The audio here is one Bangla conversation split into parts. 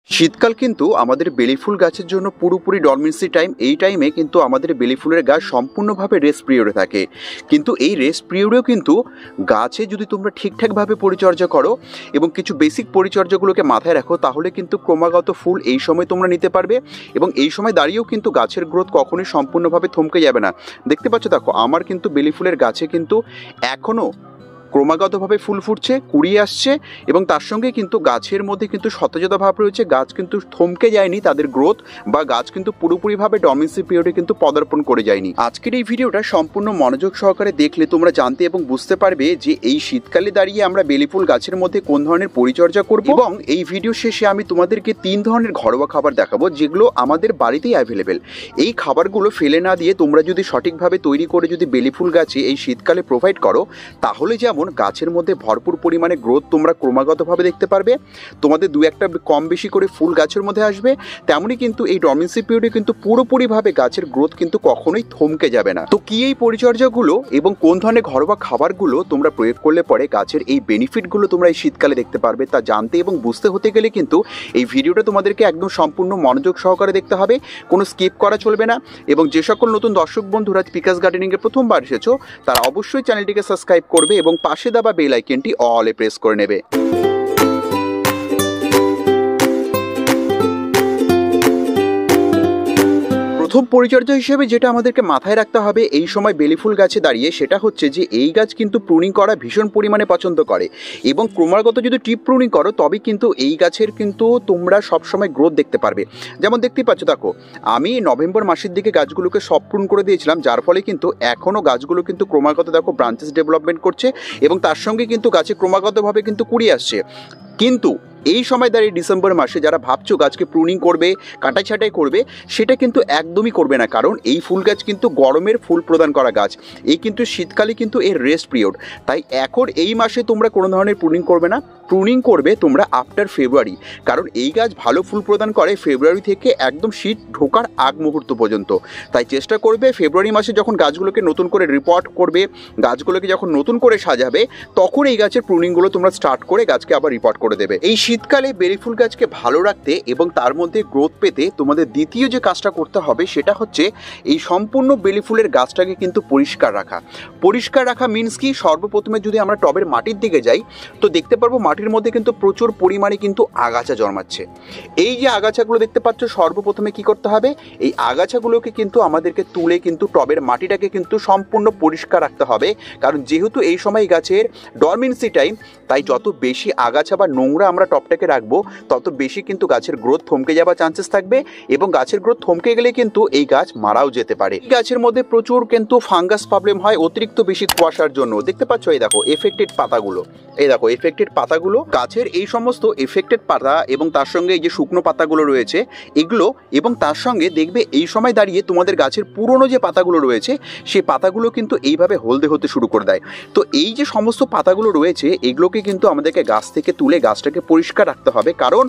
শীতকাল কিন্তু আমাদের বেলি ফুল গাছের জন্য পুরোপুরি ডরমেন্সি টাইম। এই টাইমে কিন্তু আমাদের বেলি ফুলের গাছ সম্পূর্ণভাবে রেস্ট পিরিয়ডে থাকে। কিন্তু এই রেস্ট পিরিয়ডেও কিন্তু গাছে যদি তোমরা ঠিকঠাকভাবে পরিচর্যা করো এবং কিছু বেসিক পরিচর্যাগুলোকে মাথায় রাখো, তাহলে কিন্তু ক্রমাগত ফুল এই সময় তোমরা নিতে পারবে। এবং এই সময় দাঁড়িয়েও কিন্তু গাছের গ্রোথ কখনোই সম্পূর্ণভাবে থমকে যাবে না। দেখতে পাচ্ছ, দেখো আমার কিন্তু বেলি ফুলের গাছে কিন্তু এখনও ক্রমাগতভাবে ফুল ফুটছে, কুড়িয়ে আসছে এবং তার সঙ্গে কিন্তু গাছের মধ্যে কিন্তু সতেজতা ভাব রয়েছে। গাছ কিন্তু থমকে যায়নি তাদের গ্রোথ, বা গাছ কিন্তু পুরোপুরিভাবে ডরমেন্সি পিরিয়ডে কিন্তু পদার্পণ করে যায়নি। আজকের এই ভিডিওটা সম্পূর্ণ মনোযোগ সহকারে দেখলে তোমরা জানতে এবং বুঝতে পারবে যে এই শীতকালে দাঁড়িয়ে আমরা বেলি ফুল গাছের মধ্যে কোন ধরনের পরিচর্যা করব। এবং এই ভিডিও শেষে আমি তোমাদেরকে 3 ধরনের ঘরোয়া খাবার দেখাবো, যেগুলো আমাদের বাড়িতেই অ্যাভেলেবেল। এই খাবারগুলো ফেলে না দিয়ে তোমরা যদি সঠিকভাবে তৈরি করে যদি বেলি ফুল গাছে এই শীতকালে প্রোভাইড করো, তাহলে যেমন গাছের মধ্যে ভরপুর পরিমাণে গ্রোথ তোমরা ক্রমাগতভাবে দেখতে পারবে, তোমাদের 2-1টা কম বেশি করে ফুল গাছের মধ্যে আসবে, তেমনই কিন্তু এই ডরমেন্সি পিরিয়ডে কিন্তু পুরোপুরিভাবে গাছের গ্রোথ কিন্তু কখনোই থমকে যাবে না। তো কি এই পরিচর্যাগুলো এবং কোন ধরনের ঘরোয়া খাবারগুলো তোমরা প্রয়োগ করলে পরে গাছের এই বেনিফিটগুলো তোমরা এই শীতকালে দেখতে পারবে, তা জানতে এবং বুঝতে হতে গেলে কিন্তু এই ভিডিওটা তোমাদেরকে একদম সম্পূর্ণ মনোযোগ সহকারে দেখতে হবে, কোনো স্কিপ করা চলবে না। এবং যে সকল নতুন দর্শক বন্ধুরা পিকাস গার্ডেনিংয়ে প্রথমবার এসেছো, তারা অবশ্যই চ্যানেলটিকে সাবস্ক্রাইব করবে এবং পাশে দাবা বেল আইকনটি অলে প্রেস করে নেবে। প্রথম পরিচর্যা হিসেবে যেটা আমাদেরকে মাথায় রাখতে হবে এই সময় বেলি ফুল গাছে দাঁড়িয়ে, সেটা হচ্ছে যে এই গাছ কিন্তু প্রুনিং করা ভীষণ পরিমাণে পছন্দ করে এবং ক্রমাগত যদি টিপ প্রুনিং করো তবে কিন্তু এই গাছের কিন্তু তোমরা সবসময় গ্রোথ দেখতে পারবে। যেমন দেখতেই পাচ্ছ, দেখো আমি নভেম্বর মাসের দিকে গাছগুলোকে সব প্রুন করে দিয়েছিলাম, যার ফলে কিন্তু এখনও গাছগুলো কিন্তু ক্রমাগত দেখো ব্রাঞ্চেস ডেভেলপমেন্ট করছে এবং তার সঙ্গে কিন্তু গাছে ক্রমাগতভাবে কিন্তু কুড়ি আসছে। কিন্তু এই সময় দাঁড়িয়ে ডিসেম্বর মাসে যারা ভাবছো গাছকে প্রুনিং করবে, কাটাই ছাঁটাই করবে, সেটা কিন্তু একদমই করবে না, কারণ এই ফুল গাছ কিন্তু গরমের ফুল প্রদান করা গাছ। এই কিন্তু শীতকালে কিন্তু এর রেস্ট পিরিয়ড, তাই এখন এই মাসে তোমরা কোনো ধরনের প্রুনিং করবে না। প্রুনিং করবে তোমরা আফটার ফেব্রুয়ারি, কারণ এই গাছ ভালো ফুল প্রদান করে ফেব্রুয়ারি থেকে একদম শীত ঢোকার আগ মুহূর্ত পর্যন্ত। তাই চেষ্টা করবে ফেব্রুয়ারি মাসে যখন গাছগুলোকে নতুন করে রিপোর্ট করবে, গাছগুলোকে যখন নতুন করে সাজাবে, তখন এই গাছের প্রুনিংগুলো তোমরা স্টার্ট করে গাছকে আবার রিপোর্ট করে দেবে। এই শীতকালে বেলি ফুল গাছকে ভালো রাখতে এবং তার মধ্যে গ্রোথ পেতে তোমাদের দ্বিতীয় যে কাজটা করতে হবে সেটা হচ্ছে এই সম্পূর্ণ বেলি ফুলের গাছটাকে কিন্তু পরিষ্কার রাখা। পরিষ্কার রাখা মিনস কি, সর্বপ্রথমে যদি আমরা টবের মাটির দিকে যাই তো দেখতে পারবো মাটির মধ্যে কিন্তু প্রচুর পরিমাণে কিন্তু আগাছা জন্মাচ্ছে। এই যে আগাছাগুলো দেখতে পাচ্ছ, সর্বপ্রথমে কি করতে হবে, এই আগাছাগুলোকে কিন্তু আমাদেরকে তুলে কিন্তু টবের মাটিটাকে কিন্তু সম্পূর্ণ পরিষ্কার রাখতে হবে, কারণ যেহেতু এই সময় গাছের ডরমেন্সি টাইম, তাই যত বেশি আগাছা বা নোংরা আমরা টবটাকে রাখবো তত বেশি কিন্তু গাছের গ্রোথ থমকে যাওয়ার চান্সেস থাকবে এবং গাছের গ্রোথ থমকে গেলে কিন্তু এই গাছ মারাও যেতে পারে। গাছের মধ্যে প্রচুর কিন্তু ফাঙ্গাস প্রবলেম হয় অতিরিক্ত বেশি কুয়াশার জন্য। দেখতে পাচ্ছ এই দেখো এফেক্টেড পাতাগুলো, এই দেখো এফেক্টেড পাতাগুলো, গাছের এই সমস্ত এফেক্টেড পাতা এবং তার সঙ্গে এই যে শুকনো পাতাগুলো রয়েছে এগুলো, এবং তার সঙ্গে দেখবে এই সময় দাঁড়িয়ে তোমাদের গাছের পুরনো যে পাতাগুলো রয়েছে সেই পাতাগুলো কিন্তু এইভাবে হলদে হতে শুরু করে দেয়। তো এই যে সমস্ত পাতাগুলো রয়েছে এগুলোকে কিন্তু আমাদেরকে গাছ থেকে তুলে গাছটাকে পরিষ্কার রাখতে হবে, কারণ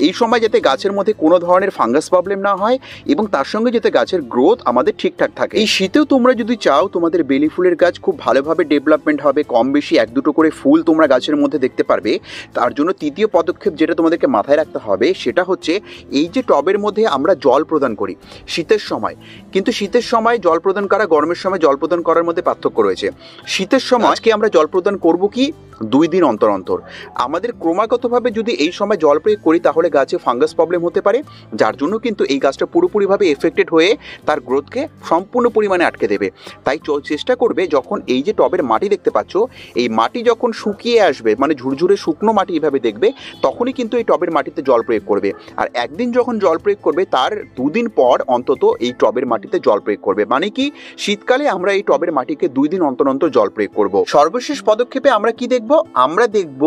এই সময় যাতে গাছের মধ্যে কোনো ধরনের ফাঙ্গাস প্রবলেম না হয় এবং তার সঙ্গে যাতে গাছের গ্রোথ আমাদের ঠিকঠাক থাকে। এই শীতেও তোমরা যদি চাও তোমাদের বেলি ফুলের গাছ খুব ভালোভাবে ডেভেলপমেন্ট হবে, কম বেশি 1-2টো করে ফুল তোমরা গাছের মধ্যে দেখতে পারবে, তার জন্য তৃতীয় পদক্ষেপ যেটা তোমাদেরকে মাথায় রাখতে হবে সেটা হচ্ছে এই যে টবের মধ্যে আমরা জল প্রদান করি শীতের সময়, কিন্তু শীতের সময় জল প্রদান করা গরমের সময় জল প্রদান করার মধ্যে পার্থক্য রয়েছে। শীতের সময় আজকে আমরা জল প্রদান করব কি 2 দিন অন্তর অন্তর। আমাদের ক্রমাগতভাবে যদি এই সময় জল প্রয়োগ করি তাহলে গাছে ফাঙ্গাস প্রবলেম হতে পারে, যার জন্য কিন্তু এই গাছটা পুরোপুরিভাবে এফেক্টেড হয়ে তার গ্রোথকে সম্পূর্ণ পরিমাণে আটকে দেবে। তাই চেষ্টা করবে যখন এই যে টবের মাটি দেখতে পাচ্ছ, এই মাটি যখন শুকিয়ে আসবে, মানে ঝুরঝুরে শুকনো মাটি এইভাবে দেখবে, তখনই কিন্তু এই টবের মাটিতে জল প্রয়োগ করবে। আর একদিন যখন জল প্রয়োগ করবে তার 2 দিন পর অন্তত এই টবের মাটিতে জল প্রয়োগ করবে। মানে কি, শীতকালে আমরা এই টবের মাটিকে 2 দিন অন্তর অন্তর জল প্রয়োগ করব। সর্বশেষ পদক্ষেপে আমরা কি দেখব, আমরা দেখব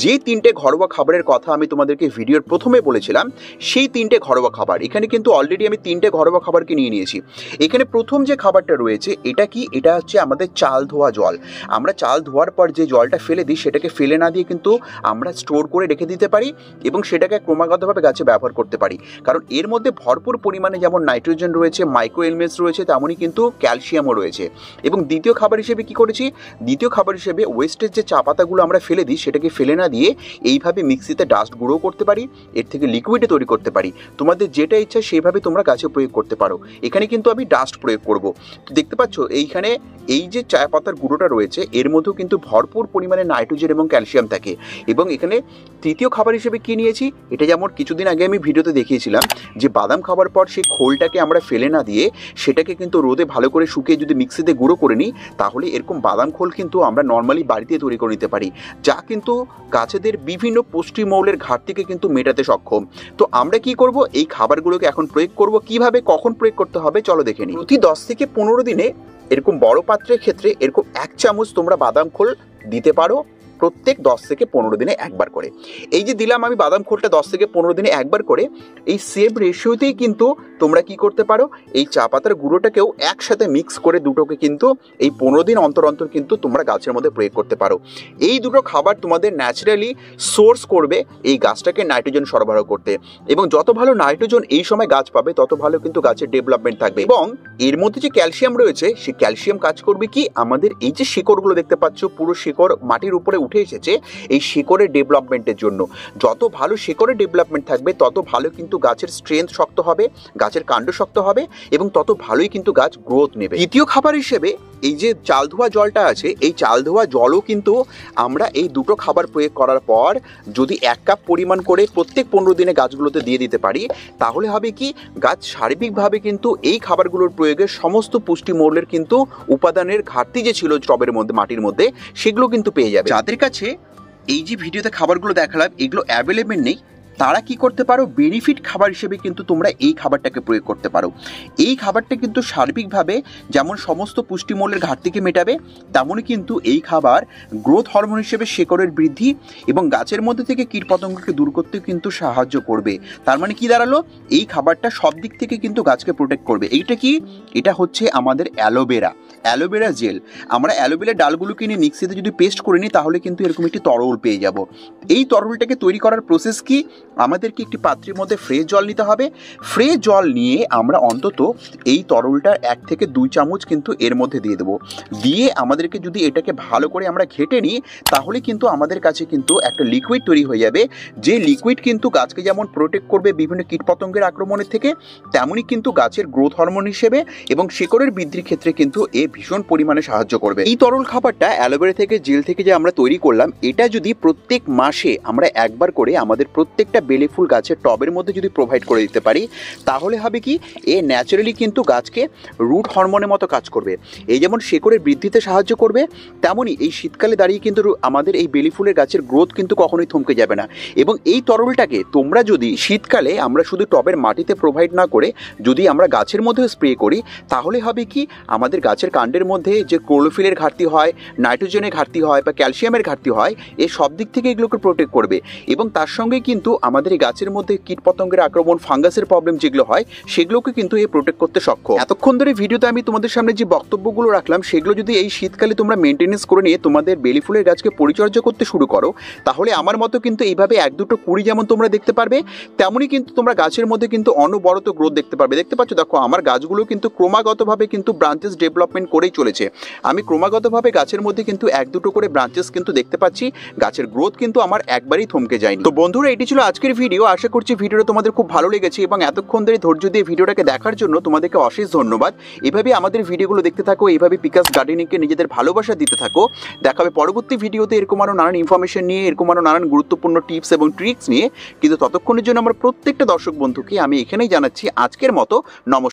যে 3টে ঘরোয়া খাবারের কথা আমি তোমাদেরকে ভিডিওর প্রথমে বলেছিলাম, সেই 3টে ঘরোয়া খাবার। এখানে কিন্তু অলরেডি আমি 3টে ঘরোয়া খাবারকে নিয়ে নিয়েছি। এখানে প্রথম যে খাবারটা রয়েছে এটা কি, এটা হচ্ছে আমাদের চাল ধোয়া জল। আমরা চাল ধোয়ার পর যে জলটা ফেলে দিই সেটাকে ফেলে না দিয়ে কিন্তু আমরা স্টোর করে রেখে দিতে পারি এবং সেটাকে ক্রমাগতভাবে গাছে ব্যবহার করতে পারি, কারণ এর মধ্যে ভরপুর পরিমাণে যেমন নাইট্রোজেন রয়েছে, মাইক্রো এলিমেন্টস রয়েছে, তেমনই কিন্তু ক্যালসিয়ামও রয়েছে। এবং দ্বিতীয় খাবার হিসেবে কি করেছি, দ্বিতীয় খাবার হিসেবে ওয়েস্টেজ যে চা পাতা পাতাগুলো আমরা ফেলে দিই সেটাকে ফেলে না দিয়ে এইভাবে মিক্সিতে ডাস্ট গুঁড়ো করতে পারি, এর থেকে লিকুইডে তৈরি করতে পারি। তোমাদের যেটা ইচ্ছা সেইভাবে তোমরা গাছে প্রয়োগ করতে পারো। এখানে কিন্তু আমি ডাস্ট প্রয়োগ করব। তো দেখতে পাচ্ছ এইখানে এই যে চা পাতার গুঁড়োটা রয়েছে এর মধ্যেও কিন্তু ভরপুর পরিমাণে নাইট্রোজেন এবং ক্যালসিয়াম থাকে। এবং এখানে তৃতীয় খাবার হিসেবে কি নিয়েছি, এটা যেমন কিছুদিন আগে আমি ভিডিওতে দেখিয়েছিলাম যে বাদাম খাবার পর সেই খোলটাকে আমরা ফেলে না দিয়ে সেটাকে কিন্তু রোদে ভালো করে শুকিয়ে যদি মিক্সিতে গুঁড়ো করে নিই তাহলে এরকম বাদাম খোল কিন্তু আমরা নর্মালি বাড়িতে তৈরি করে নিতে পারি, যা কিন্তু গাছেদের বিভিন্ন পুষ্টিমৌলের ঘাটতিকে কিন্তু মেটাতে সক্ষম। তো আমরা কি করব, এই খাবারগুলোকে এখন প্রয়োগ করব। কিভাবে কখন প্রয়োগ করতে হবে চলো দেখে নিই। প্রতি 10 থেকে 15 দিনে এরকম বড় পাত্রের ক্ষেত্রে এরকম 1 চামচ তোমরা বাদাম খোল দিতে পারো, প্রত্যেক 10 থেকে 15 দিনে একবার করে। এই যে দিলাম আমি বাদাম খোলটা 10 থেকে 15 দিনে একবার করে, এই সেম রেশিওতেই কিন্তু তোমরা কি করতে পারো, এই চা পাতার গুঁড়োটাকেও একসাথে মিক্স করে দুটোকে কিন্তু এই 15 দিন অন্তর অন্তর কিন্তু তোমরা গাছের মধ্যে প্রয়োগ করতে পারো। এই দুটো খাবার তোমাদের ন্যাচারালি সোর্স করবে এই গাছটাকে নাইট্রোজেন সরবরাহ করতে, এবং যত ভালো নাইট্রোজেন এই সময় গাছ পাবে তত ভালো কিন্তু গাছের ডেভেলপমেন্ট থাকবে। এবং এর মধ্যে যে ক্যালসিয়াম রয়েছে সেই ক্যালসিয়াম কাজ করবে কি, আমাদের এই যে শিকড়গুলো দেখতে পাচ্ছ পুরো শিকড় মাটির উপরে উঠে এসেছে, এই শিকড়ের ডেভেলপমেন্টের জন্য। যত ভালো শিকড়ের ডেভেলপমেন্ট থাকবে তত ভালো কিন্তু গাছের স্ট্রেংথ শক্ত হবে, গাছের কাণ্ড শক্ত হবে এবং তত ভালোই কিন্তু গাছ গ্রোথ নেবে। দ্বিতীয় খাবার হিসেবে এই যে চাল ধোয়া জলটা আছে, এই চাল ধোয়া জলও কিন্তু আমরা এই দুটো খাবার প্রয়োগ করার পর যদি 1 কাপ পরিমাণ করে প্রত্যেক 15 দিনে গাছগুলোতে দিয়ে দিতে পারি তাহলে হবে কি, গাছ সার্বিকভাবে কিন্তু এই খাবারগুলোর প্রয়োগে সমস্ত পুষ্টিমৌলের কিন্তু উপাদানের ঘাটতি যে ছিল টবের মধ্যে মাটির মধ্যে সেগুলো কিন্তু পেয়ে যাবে। যাদের কাছে এই যে ভিডিওতে খাবারগুলো দেখালাম এগুলো অ্যাভেলেবেল নেই তারা কি করতে পারো, বেনিফিট খাবার হিসেবে কিন্তু তোমরা এই খাবারটাকে প্রয়োগ করতে পারো। এই খাবারটা কিন্তু সার্বিকভাবে যেমন সমস্ত পুষ্টিমূল্যের ঘাটতিকে মেটাবে, তেমনই কিন্তু এই খাবার গ্রোথ হরমোন হিসেবে শেকড়ের বৃদ্ধি এবং গাছের মধ্যে থেকে কীটপতঙ্গকে দূর করতেও কিন্তু সাহায্য করবে। তার মানে কি দাঁড়ালো, এই খাবারটা সব দিক থেকে কিন্তু গাছকে প্রোটেক্ট করবে। এইটা কি, এটা হচ্ছে আমাদের অ্যালোভেরা জেল। আমরা অ্যালোভেরার ডালগুলোকে নিয়ে মিক্সিতে যদি পেস্ট করে নিই তাহলে কিন্তু এরকম একটি তরল পেয়ে যাব। এই তরলটাকে তৈরি করার প্রসেস কি, আমাদেরকে একটি পাত্রের মধ্যে ফ্রেশ জল নিতে হবে। ফ্রেশ জল নিয়ে আমরা অন্তত এই তরলটা 1 থেকে 2 চামচ কিন্তু এর মধ্যে দিয়ে দেবো। দিয়ে আমাদেরকে যদি এটাকে ভালো করে আমরা ঘেটে নিই তাহলে কিন্তু আমাদের কাছে কিন্তু একটা লিকুইড তৈরি হয়ে যাবে, যে লিকুইড কিন্তু গাছকে যেমন প্রোটেক্ট করবে বিভিন্ন কীটপতঙ্গের আক্রমণের থেকে, তেমনই কিন্তু গাছের গ্রোথ হরমোন হিসেবে এবং শিকড়ের বৃদ্ধির ক্ষেত্রে কিন্তু এ ভীষণ পরিমাণে সাহায্য করবে। এই তরল খাবারটা অ্যালোভেরা থেকে জেল থেকে যে আমরা তৈরি করলাম, এটা যদি প্রত্যেক মাসে আমরা একবার করে আমাদের প্রত্যেকটা বেলে ফুল গাছের টবের মধ্যে যদি প্রোভাইড করে দিতে পারি তাহলে হবে কি, এ ন্যাচারালি কিন্তু গাছকে রুট হরমোনের মতো কাজ করবে। এই যেমন শিকড়ের বৃদ্ধিতে সাহায্য করবে, তেমনই এই শীতকালে দাঁড়িয়ে কিন্তু আমাদের এই বেলি ফুলের গাছের গ্রোথ কিন্তু কখনোই থমকে যাবে না। এবং এই তরলটাকে তোমরা যদি শীতকালে আমরা শুধু টবের মাটিতে প্রোভাইড না করে যদি আমরা গাছের মধ্যে স্প্রে করি তাহলে হবে কি, আমাদের গাছের কাণ্ডের মধ্যে যে ক্লোরোফিলের ঘাটতি হয়, নাইট্রোজেনের ঘাটতি হয় বা ক্যালসিয়ামের ঘাটতি হয়, এই সব দিক থেকে এগুলোকে প্রোটেক্ট করবে। এবং তার সঙ্গে কিন্তু আমাদের এই গাছের মধ্যে কীটপতঙ্গের আক্রমণ, ফাঙ্গাসের প্রবলেম যেগুলো হয় সেগুলোকে কিন্তু এই প্রোটেক্ট করতে সক্ষম। এতক্ষণ ধরে ভিডিওতে আমি তোমাদের সামনে যে বক্তব্যগুলো রাখলাম সেগুলো যদি এই শীতকালে তোমরা মেনটেনেন্স করে নিয়ে তোমাদের বেলি ফুলের গাছকে পরিচর্যা করতে শুরু করো তাহলে আমার মতো কিন্তু এইভাবে 1-2টো কুড়ি যেমন তোমরা দেখতে পারবে, তেমনই কিন্তু তোমরা গাছের মধ্যে কিন্তু অনবরত গ্রোথ দেখতে পারবে। দেখতে পাচ্ছ, দেখো আমার গাছগুলো কিন্তু ক্রমাগতভাবে কিন্তু ব্রাঞ্চেস ডেভেলপমেন্ট করেই চলেছে। আমি ক্রমাগতভাবে গাছের মধ্যে কিন্তু 1-2টো করে ব্রাঞ্চেস কিন্তু দেখতে পাচ্ছি, গাছের গ্রোথ কিন্তু আমার একবারই থমকে যায়নি। তো বন্ধুরা, এটি ছিল আজকের ভিডিও। আশা করছি ভিডিওটা তোমাদের খুব ভালো লেগেছে এবং এতক্ষণ ধরে ধৈর্য দিয়ে ভিডিওটাকে দেখার জন্য তোমাদেরকে অশেষ ধন্যবাদ। এভাবে আমাদের ভিডিওগুলো দেখতে থাকো, এইভাবে পিকাস গার্ডেনিংকে নিজেদের ভালোবাসা দিতে থাকো। দেখাবে পরবর্তী ভিডিওতে এরকম আরও নানান ইনফরমেশন নিয়ে, এরকম আরও নানান গুরুত্বপূর্ণ টিপস এবং ট্রিক্স নিয়ে। কিন্তু ততক্ষণের জন্য আমার প্রত্যেকটা দর্শক বন্ধুকে আমি এখানেই জানাচ্ছি আজকের মতো নমস্কার।